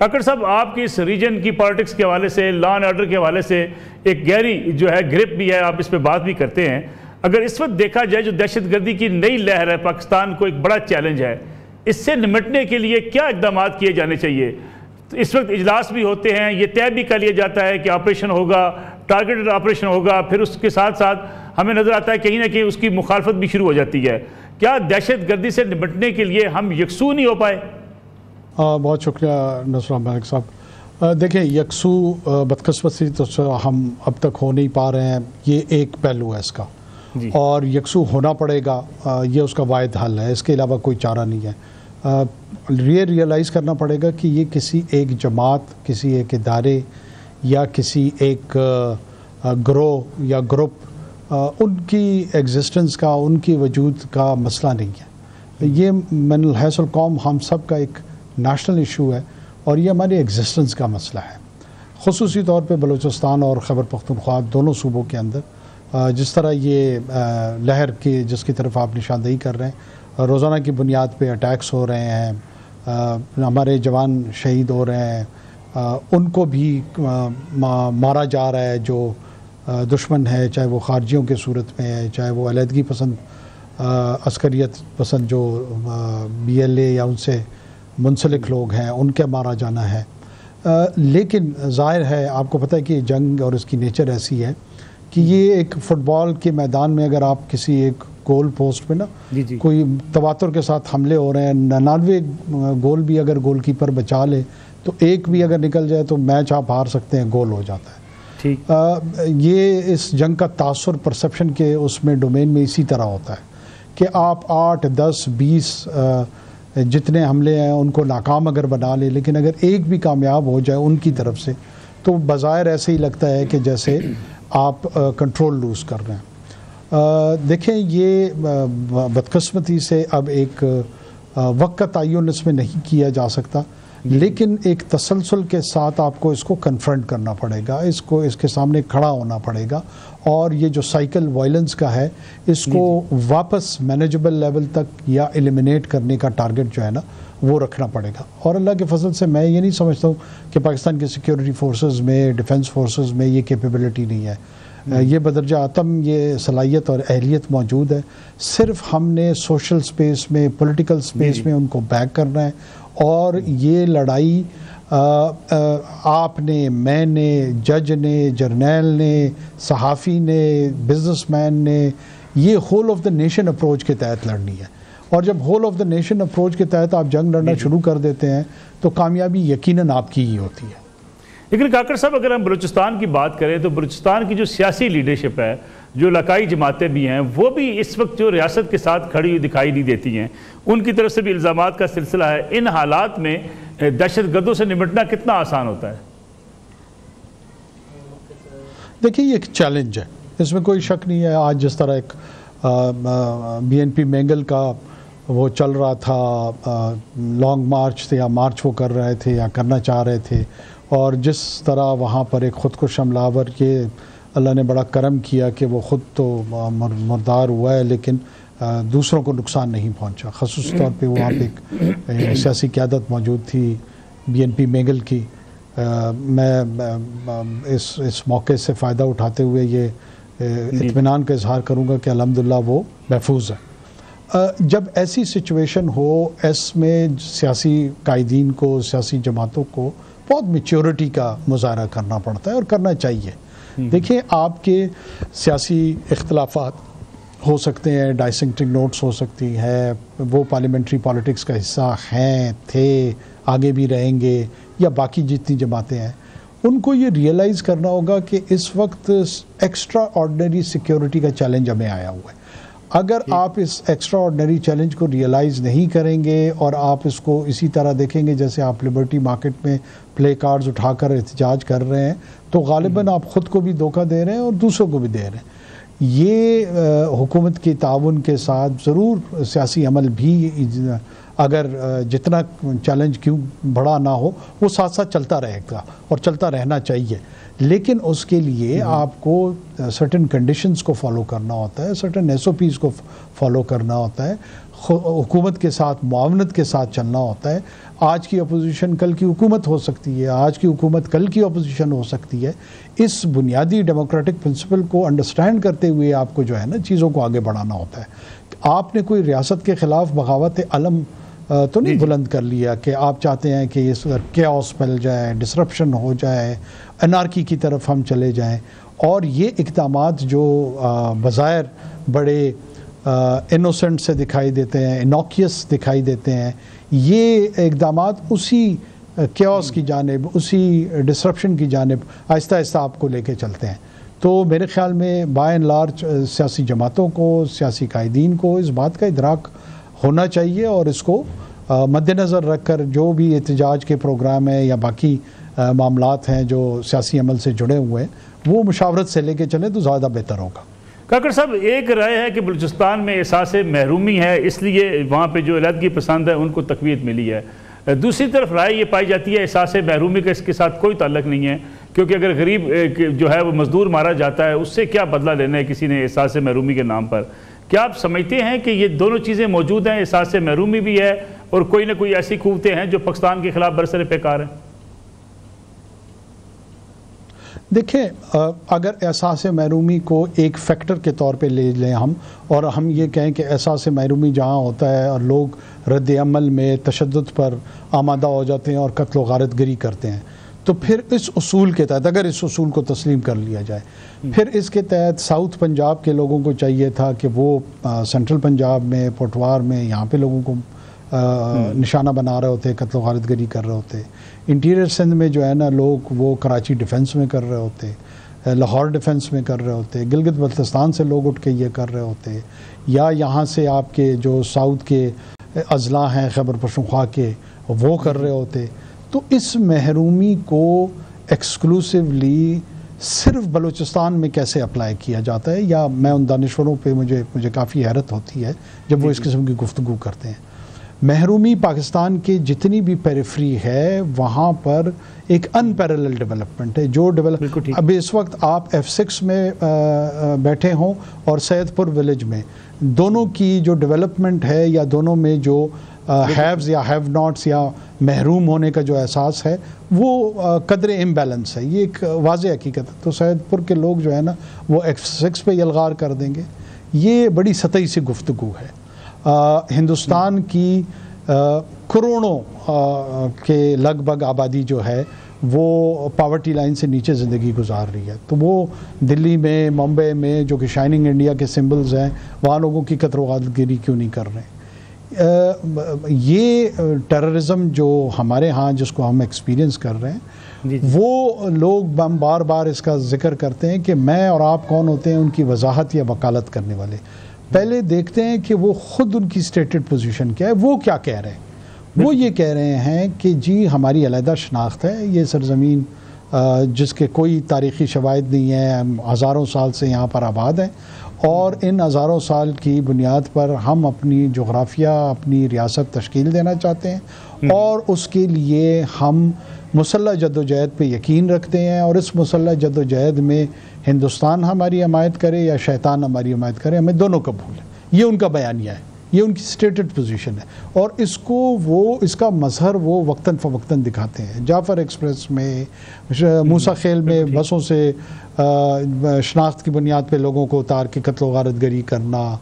کاکڑ صاحب آپ کی اس ریجن کی پالیٹکس کے حوالے سے، لا اینڈ آرڈر کے حوالے سے ایک گہری جو ہے گرپ بھی ہے، آپ اس پہ بات بھی کرتے ہیں. اگر اس وقت دیکھا جائے جو دہشت گردی کی نئی لہر ہے پاکستان کو ایک بڑا چیلنج ہے، اس سے نمٹنے کے لیے کیا اقدامات کیے جانے چاہیے؟ اس وقت اجلاس بھی ہوتے ہیں، یہ طے بھی کر لیا جاتا ہے کہ آپریشن ہوگا، ٹارگیٹڈ آپریشن ہوگا، پھر اس کے ساتھ ساتھ ہمیں نظر آتا ہے کہیں نہ کہیں اس کی مخالفت بھی شروع ہو جاتی ہے. کیا دہشت گردی سے نمٹنے کے لیے ہم یکسو نہیں ہو پائے؟ بہت شکریہ نصر ملک صاحب. دیکھیں، یکسو بدقسمتی تو ہم اب تک ہو نہیں پا رہے ہیں، یہ ایک پہلو ہے اس کا، اور یکسو ہونا پڑے گا، یہ اس کا واحد حل ہے، اس کے علاوہ کوئی چارہ نہیں ہے. یہ ریئلائز کرنا پڑے گا کہ یہ کسی ایک جماعت، کسی ایک ادارے یا کسی ایک گروہ یا گروپ ان کی ایگزسٹنس کا، ان کی وجود کا مسئلہ نہیں ہے. یہ من الحیث القوم ہم سب کا ایک نیشنل ایشو ہے، اور یہ ہماری ایگزسٹنس کا مسئلہ ہے. خصوصی طور پہ بلوچستان اور خیبر پختونخوا دونوں صوبوں کے اندر جس طرح یہ لہر کی جس کی طرف آپ نشاندہی کر رہے ہیں، روزانہ کی بنیاد پہ اٹیکس ہو رہے ہیں، ہمارے جوان شہید ہو رہے ہیں، ان کو بھی مارا جا رہا ہے جو دشمن ہے، چاہے وہ خارجیوں کے صورت میں ہے، چاہے وہ علیحدگی پسند عسکریت پسند جو BLA یا ان سے منسلک لوگ ہیں، ان کے مارا جانا ہے. لیکن ظاہر ہے، آپ کو پتہ ہے کہ جنگ اور اس کی نیچر ایسی ہے کہ یہ ایک فٹ بال کے میدان میں اگر آپ کسی ایک گول پوسٹ پہ نا کوئی تواتر کے ساتھ حملے ہو رہے ہیں، 99 گول بھی اگر گول کیپر بچا لے تو ایک بھی اگر نکل جائے تو میچ آپ ہار سکتے ہیں، گول ہو جاتا ہے. یہ اس جنگ کا تاثر پرسپشن کے اس میں ڈومین میں اسی طرح ہوتا ہے کہ آپ 8 10 20 جتنے حملے ہیں ان کو ناکام اگر بنا لے، لیکن اگر ایک بھی کامیاب ہو جائے ان کی طرف سے تو بظاہر ایسے ہی لگتا ہے کہ جیسے آپ کنٹرول لوز کر رہے ہیں. دیکھیں، یہ بدقسمتی سے اب ایک وقت کا تعین اس میں نہیں کیا جا سکتا، لیکن ایک تسلسل کے ساتھ آپ کو اس کو کنفرنٹ کرنا پڑے گا، اس کے سامنے کھڑا ہونا پڑے گا، اور یہ جو سائیکل وائلنس کا ہے اس کو واپس مینیجبل لیول تک یا ایلیمینیٹ کرنے کا ٹارگٹ جو ہے نا وہ رکھنا پڑے گا. اور اللہ کے فضل سے میں یہ نہیں سمجھتا ہوں کہ پاکستان کی سیکیورٹی فورسز میں، ڈیفنس فورسز میں یہ کیپیبلٹی نہیں ہے. یہ بدرجہ اتم یہ صلاحیت اور اہلیت موجود ہے، صرف ہم نے سوشل سپیس میں، پولیٹیکل سپیس میں ان کو بیک کرنا ہے. اور یہ لڑائی آپ نے، میں نے، جج نے، جرنیل نے، صحافی نے، بزنس مین نے، یہ whole of the nation approach کے تحت لڑنی ہے. اور جب whole of the nation approach کے تحت آپ جنگ لڑنا شروع کر دیتے ہیں تو کامیابی یقیناً آپ کی ہی ہوتی ہے. لیکن کاکڑ صاحب، اگر ہم بلوچستان کی بات کریں تو بلوچستان کی جو سیاسی لیڈرشپ ہے، جو علاقائی جماعتیں بھی ہیں، وہ بھی اس وقت جو ریاست کے ساتھ کھڑی ہوئی دکھائی نہیں دیتی ہیں. ان کی طرف سے بھی الزامات کا سلسلہ ہے. ان حالات میں دہشت گردوں سے نمٹنا کتنا آسان ہوتا ہے؟ دیکھیں، یہ ایک چیلنج ہے، اس میں کوئی شک نہیں ہے. آج جس طرح ایک BNP مینگل کا وہ چل رہا تھا، لانگ مارچ تھے یا مارچ وہ کر رہے تھے یا کرنا چاہ رہے تھے، اور جس طرح وہاں پر ایک خودکش حملہ یہ اللہ نے بڑا کرم کیا کہ وہ خود تو مردار ہوا ہے لیکن دوسروں کو نقصان نہیں پہنچا. خصوصی طور پہ وہاں پہ ایک سیاسی قیادت موجود تھی BNP مینگل کی. میں اس موقع سے فائدہ اٹھاتے ہوئے یہ اطمینان کا اظہار کروں گا کہ الحمدللہ وہ محفوظ ہے. جب ایسی سچویشن ہو، اس میں سیاسی قائدین کو، سیاسی جماعتوں کو بہت میچورٹی کا مظاہرہ کرنا پڑتا ہے اور کرنا چاہیے. دیکھیں، آپ کے سیاسی اختلافات ہو سکتے ہیں، ڈائسنکٹنگ نوٹس ہو سکتی ہیں، وہ پارلیمنٹری پالیٹکس کا حصہ ہیں، تھے، آگے بھی رہیں گے، یا باقی جتنی جماعتیں ہیں، ان کو یہ ریئلائز کرنا ہوگا کہ اس وقت ایکسٹرا آرڈنری سیکیورٹی کا چیلنج ہمیں آیا ہوا ہے. اگر آپ اس ایکسٹرا آرڈنری چیلنج کو ریئلائز نہیں کریں گے اور آپ اس کو اسی طرح دیکھیں گے جیسے آپ لبرٹی مارکیٹ میں پلے کارڈز اٹھا کر احتجاج کر رہے ہیں، تو غالباً آپ خود کو بھی دھوکہ دے رہے ہیں اور دوسروں کو بھی دے رہے ہیں. یہ حکومت کے تعاون کے ساتھ ضرور سیاسی عمل بھی اگر جتنا چیلنج کیوں بڑا نہ ہو وہ ساتھ ساتھ چلتا رہے گا اور چلتا رہنا چاہیے، لیکن اس کے لیے آپ کو سرٹن کنڈیشنز کو فالو کرنا ہوتا ہے، سرٹن ایس او پیز کو فالو کرنا ہوتا ہے، حکومت کے ساتھ معاونت کے ساتھ چلنا ہوتا ہے۔ آج کی اپوزیشن کل کی حکومت ہو سکتی ہے، آج کی حکومت کل کی اپوزیشن ہو سکتی ہے۔ اس بنیادی ڈیموکریٹک پرنسپل کو انڈرسٹینڈ کرتے ہوئے آپ کو جو ہے نا چیزوں کو آگے بڑھانا ہوتا ہے۔ آپ نے کوئی ریاست کے خلاف بغاوت علم تو نہیں بلند کر لیا کہ آپ چاہتے ہیں کہ اس کیاؤس پھیل جائے، ڈسرپشن ہو جائے، انارکی کی طرف ہم چلے جائیں، اور یہ اقدامات جو بظاہر بڑے انوسنٹ سے دکھائی دیتے ہیں، انوکیس دکھائی دیتے ہیں، یہ اقدامات اسی کیاؤس کی جانب، اسی ڈسرپشن کی جانب آہستہ آہستہ آپ کو لے کے چلتے ہیں۔ تو میرے خیال میں بائی اینڈ لارج سیاسی جماعتوں کو، سیاسی قائدین کو اس بات کا ادراک ہونا چاہیے، اور اس کو مد نظر رکھ کر جو بھی احتجاج کے پروگرام ہیں یا باقی معاملات ہیں جو سیاسی عمل سے جڑے ہوئے ہیں وہ مشاورت سے لے کے چلیں تو زیادہ بہتر ہوگا۔ کاکڑ صاحب، ایک رائے ہے کہ بلوچستان میں احساس محرومی ہے، اس لیے وہاں پہ جو علیحدگی پسند ہے ان کو تقویت ملی ہے۔ دوسری طرف رائے یہ پائی جاتی ہے احساس محرومی کا اس کے ساتھ کوئی تعلق نہیں ہے، کیونکہ اگر غریب جو ہے وہ مزدور مارا جاتا ہے، اس سے کیا بدلہ لینا ہے کسی نے احساس محرومی کے نام پر؟ کیا آپ سمجھتے ہیں کہ یہ دونوں چیزیں موجود ہیں، احساس محرومی بھی ہے اور کوئی نہ کوئی ایسی قوتیں ہیں جو پاکستان کے خلاف برسر پیکار ہیں؟ دیکھیں، اگر احساس محرومی کو ایک فیکٹر کے طور پہ لے لیں ہم، اور ہم یہ کہیں کہ احساس محرومی جہاں ہوتا ہے اور لوگ رد عمل میں تشدد پر آمادہ ہو جاتے ہیں اور قتل و غارت گری کرتے ہیں، تو پھر اس اصول کے تحت، اگر اس اصول کو تسلیم کر لیا جائے، پھر اس کے تحت ساؤتھ پنجاب کے لوگوں کو چاہیے تھا کہ وہ سینٹرل پنجاب میں، پوٹوار میں، یہاں پہ لوگوں کو نشانہ بنا رہے ہوتے، قتل و غارت گری کر رہے ہوتے۔ انٹیریئر سندھ میں جو ہے نا لوگ وہ کراچی ڈیفنس میں کر رہے ہوتے، لاہور ڈیفنس میں کر رہے ہوتے، گلگت بلتستان سے لوگ اٹھ کے یہ کر رہے ہوتے، یا یہاں سے آپ کے جو ساؤتھ کے اضلاع ہیں خیبر پختونخوا کے وہ کر رہے ہوتے۔ تو اس محرومی کو ایکسکلوسیولی صرف بلوچستان میں کیسے اپلائی کیا جاتا ہے، یا میں ان دانشوروں پہ مجھے کافی حیرت ہوتی ہے جب وہ اس قسم کی گفتگو کرتے ہیں۔ محرومی پاکستان کے جتنی بھی پیریفری ہے وہاں پر ایک ان پیرلل ڈیولپمنٹ ہے، جو اب اس وقت آپ F6 میں بیٹھے ہوں اور سید پور ولیج میں، دونوں کی جو ڈیولپمنٹ ہے یا دونوں میں جو ہیوز یا ہیو ناٹس یا محروم ہونے کا جو احساس ہے وہ قدر امبیلنس ہے، یہ ایک واضح حقیقت ہے۔ تو سید پور کے لوگ جو ہے نا وہ F6 پہ یلغار کر دیں گے، یہ بڑی سطحی سی گفتگو ہے۔ ہندوستان کی کروڑوں کے لگ بھگ آبادی جو ہے وہ پاورٹی لائن سے نیچے زندگی گزار رہی ہے، تو وہ دلی میں، ممبئی میں جو کہ شائننگ انڈیا کے سمبلز ہیں، وہاں لوگوں کی قتل و غارت گری کیوں نہیں کر رہے؟ یہ ٹیررزم جو ہمارے ہاں جس کو ہم ایکسپیرینس کر رہے ہیں، وہ لوگ بار بار اس کا ذکر کرتے ہیں کہ میں اور آپ کون ہوتے ہیں ان کی وضاحت یا وکالت کرنے والے۔ پہلے دیکھتے ہیں کہ وہ خود ان کی سٹیٹڈ پوزیشن کیا ہے، وہ کیا کہہ رہے ہیں۔ وہ یہ کہہ رہے ہیں کہ جی ہماری علیحدہ شناخت ہے، یہ سرزمین جس کے کوئی تاریخی شواہد نہیں ہیں، ہم ہزاروں سال سے یہاں پر آباد ہیں، اور ان ہزاروں سال کی بنیاد پر ہم اپنی جغرافیہ، اپنی ریاست تشکیل دینا چاہتے ہیں، اور اس کے لیے ہم مسلح جد و جہد پہ یقین رکھتے ہیں، اور اس مسلح جد و جہد میں ہندوستان ہماری حمایت کرے یا شیطان ہماری حمایت کرے، ہمیں دونوں قبول ہے۔ یہ ان کا بیانیہ ہے، یہ ان کی سٹیٹڈ پوزیشن ہے، اور اس کو وہ اس کا مظہر وہ وقتاً فوقتاً دکھاتے ہیں۔ جعفر ایکسپریس میں، موسیٰ خیل میں بسوں سے شناخت کی بنیاد پہ لوگوں کو اتار کے قتل و غارت گری کرنا،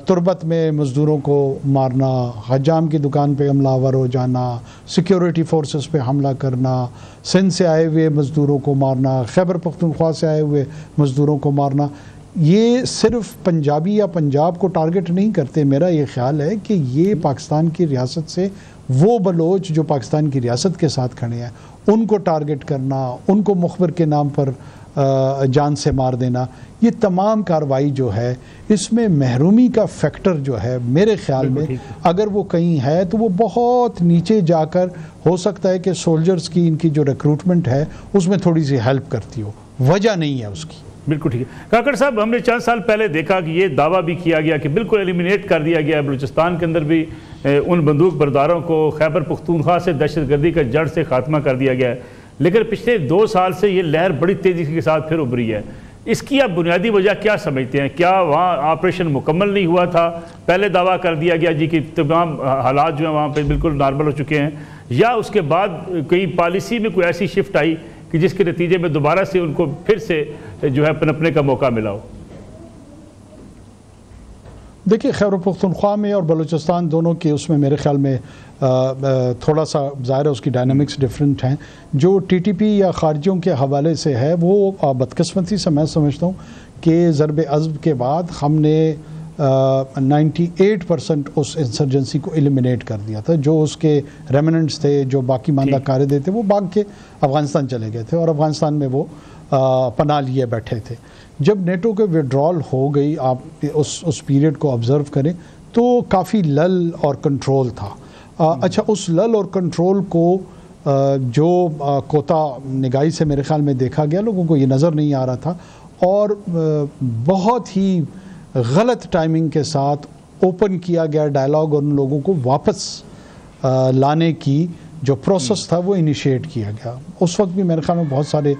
تربت میں مزدوروں کو مارنا، حجام کی دکان پہ حملہ آور ہو جانا، سیکیورٹی فورسز پہ حملہ کرنا، سندھ سے آئے ہوئے مزدوروں کو مارنا، خیبر پختونخوا سے آئے ہوئے مزدوروں کو مارنا، یہ صرف پنجابی یا پنجاب کو ٹارگٹ نہیں کرتے۔ میرا یہ خیال ہے کہ یہ پاکستان کی ریاست سے وہ بلوچ جو پاکستان کی ریاست کے ساتھ کھڑے ہیں ان کو ٹارگٹ کرنا، ان کو مخبر کے نام پر جان سے مار دینا، یہ تمام کارروائی جو ہے اس میں محرومی کا فیکٹر جو ہے میرے خیال میں اگر وہ کہیں ہے تو وہ بہت نیچے جا کر ہو سکتا ہے کہ سولجرز کی ان کی جو ریکروٹمنٹ ہے اس میں تھوڑی سی ہیلپ کرتی ہو، وجہ نہیں ہے اس کی۔ بالکل ٹھیک ہے کاکڑ صاحب، ہم نے چند سال پہلے دیکھا کہ یہ دعویٰ بھی کیا گیا کہ بالکل ایلیمینیٹ کر دیا گیا ہے بلوچستان کے اندر بھی ان بندوق برداروں کو، خیبر پختونخوا سے دہشت گردی کا جڑ سے خاتمہ کر دیا گیا ہے، لیکن پچھلے 2 سال سے یہ لہر بڑی تیزی کے ساتھ پھر ابھری ہے. اس کی آپ بنیادی وجہ کیا سمجھتے ہیں؟ کیا وہاں آپریشن مکمل نہیں ہوا تھا؟ پہلے دعویٰ کر دیا گیا جی کہ تمام حالات جو ہیں وہاں پہ بالکل نارمل ہو چکے ہیں، یا اس کے بعد کئی پالیسی میں کوئی ایسی شفٹ آئی کہ جس کے نتیجے میں دوبارہ سے ان کو پھر سے جو ہے پنپنے کا موقع ملا ہو؟ دیکھیے، خیبر پختونخوا میں اور بلوچستان دونوں کے اس میں میرے خیال میں تھوڑا سا ظاہر ہے اس کی ڈائنامکس ڈیفرنٹ ہیں. جو ٹی ٹی پی یا خارجیوں کے حوالے سے ہے وہ بدقسمتی سے میں سمجھتا ہوں کہ ضرب عضب کے بعد ہم نے 98% اس انسرجنسی کو ایلیمینیٹ کر دیا تھا. جو اس کے ریمننٹس تھے، جو باقی ماندہ قاعدے تھے، وہ بھاگ کے افغانستان چلے گئے تھے اور افغانستان میں وہ پناہ لیے بیٹھے تھے. جب نیٹو کے وڈرال ہو گئی، آپ اس پیریڈ کو آبزرو کریں تو کافی لل اور کنٹرول تھا. اچھا، اس لل اور کنٹرول کو جو کوتا نگاہی سے میرے خیال میں دیکھا گیا، لوگوں کو یہ نظر نہیں آ رہا تھا اور بہت ہی غلط ٹائمنگ کے ساتھ اوپن کیا گیا ڈائلاگ اور ان لوگوں کو واپس لانے کی جو پروسیس تھا وہ انیشیٹ کیا گیا. اس وقت بھی میرے خیال میں بہت سارے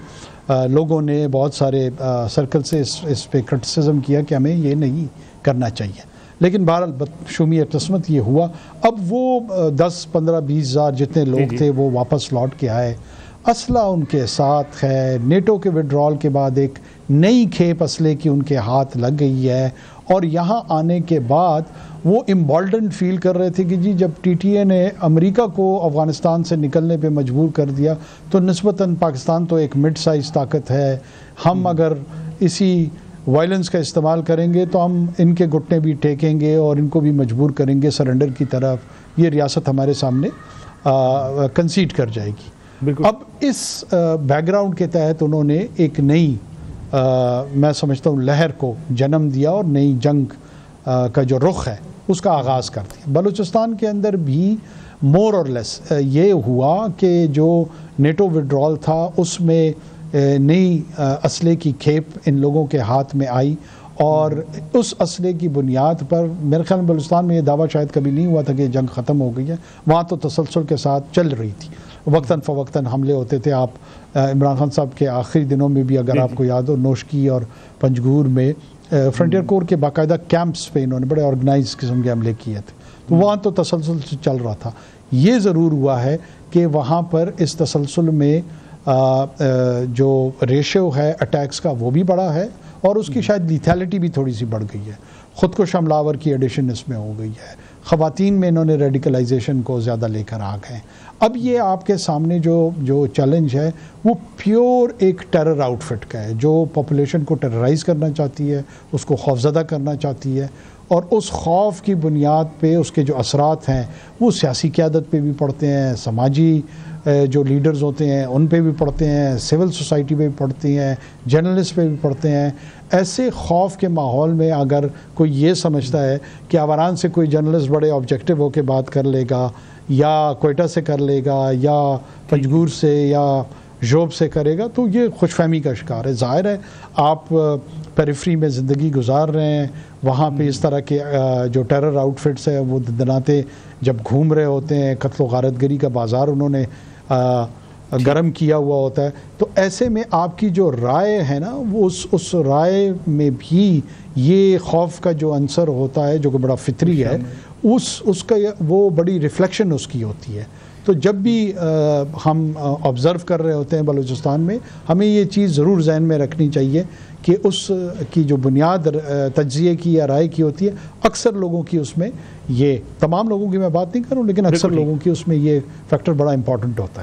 لوگوں نے، بہت سارے سرکل سے اس پہ کرٹیسزم کیا کہ ہمیں یہ نہیں کرنا چاہیے، لیکن بہرحال بدشگونی قسمت یہ ہوا. اب وہ 10 15 20 ہزار جتنے لوگ تھے وہ واپس لوٹ کے آئے، اسلحہ ان کے ساتھ ہے. نیٹو کے وڈرال کے بعد ایک نئی کھیپ اسلحے کی ان کے ہاتھ لگ گئی ہے اور یہاں آنے کے بعد وہ امبالڈنڈ فیل کر رہے تھے کہ جی جب ٹی ٹی اے نے امریکہ کو افغانستان سے نکلنے پہ مجبور کر دیا تو نسبتاً پاکستان تو ایک مڈ سائز طاقت ہے، ہم اگر اسی وائلنس کا استعمال کریں گے تو ہم ان کے گھٹنے بھی ٹیکیں گے اور ان کو بھی مجبور کریں گے سرنڈر کی طرف، یہ ریاست ہمارے سامنے کنسیڈ کر جائے گی. اب اس بیک گراؤنڈ کے تحت انہوں نے ایک نئی میں سمجھتا ہوں لہر کو جنم دیا اور نئی جنگ کا جو رخ ہے اس کا آغاز کر دیا. بلوچستان کے اندر بھی مور اور لیس یہ ہوا کہ جو نیٹو وڈرال تھا اس میں نئی اسلحے کی کھیپ ان لوگوں کے ہاتھ میں آئی اور اس اسلحے کی بنیاد پر میرے خیال میں بلوچستان میں یہ دعویٰ شاید کبھی نہیں ہوا تھا کہ جنگ ختم ہو گئی ہے، وہاں تو تسلسل کے ساتھ چل رہی تھی، وقتاً فوقتاً حملے ہوتے تھے. آپ عمران خان صاحب کے آخری دنوں میں بھی اگر آپ کو یاد ہو، نوشکی اور پنجگور میں فرنٹیئر کور کے باقاعدہ کیمپس پہ انہوں نے بڑے آرگنائز قسم کے حملے کیے تھے، تو وہاں تو تسلسل سے چل رہا تھا. یہ ضرور ہوا ہے کہ وہاں پر اس تسلسل میں جو ریشو ہے اٹیکس کا وہ بھی بڑا ہے اور اس کی شاید لیتھیلٹی بھی تھوڑی سی بڑھ گئی ہے. خودکش حملاور کی ایڈیشن اس میں ہو گئی ہے، خواتین میں انہوں نے ریڈیکلائزیشن کو زیادہ لے کر آ گئے. اب یہ آپ کے سامنے جو چیلنج ہے وہ پیور ایک ٹیرر آؤٹ فٹ کا ہے جو پاپولیشن کو ٹیررائز کرنا چاہتی ہے، اس کو خوفزدہ کرنا چاہتی ہے اور اس خوف کی بنیاد پہ اس کے جو اثرات ہیں وہ سیاسی قیادت پہ بھی پڑتے ہیں، سماجی جو لیڈرز ہوتے ہیں ان پہ بھی پڑتے ہیں، سول سوسائٹی پہ بھی پڑتے ہیں، جرنلسٹ پہ بھی پڑتے ہیں. ایسے خوف کے ماحول میں اگر کوئی یہ سمجھتا ہے کہ آوران سے کوئی جرنلسٹ بڑے آبجیکٹیو ہو کے بات کر لے گا یا کوئٹہ سے کر لے گا یا پنجگور سے یا جوب سے کرے گا تو یہ خوش فہمی کا شکار ہے. ظاہر ہے آپ پیریفری میں زندگی گزار رہے ہیں، وہاں پہ اس طرح کے جو ٹیرر آؤٹ فٹس ہیں وہ دناتے جب گھوم رہے ہوتے ہیں، قتل و غارت گری کا بازار انہوں نے گرم کیا ہوا ہوتا ہے، تو ایسے میں آپ کی جو رائے ہے نا وہ اس رائے میں بھی یہ خوف کا جو عنصر ہوتا ہے جو کہ بڑا فطری ہے، اس کا وہ بڑی ریفلیکشن اس کی ہوتی ہے. تو جب بھی ہم آبزرو کر رہے ہوتے ہیں بلوچستان میں، ہمیں یہ چیز ضرور ذہن میں رکھنی چاہیے کہ اس کی جو بنیاد تجزیے کی یا رائے کی ہوتی ہے، اکثر لوگوں کی اس میں یہ، تمام لوگوں کی میں بات نہیں کروں لیکن اکثر لوگوں کی اس میں یہ فیکٹر بڑا امپورٹنٹ ہوتا ہے.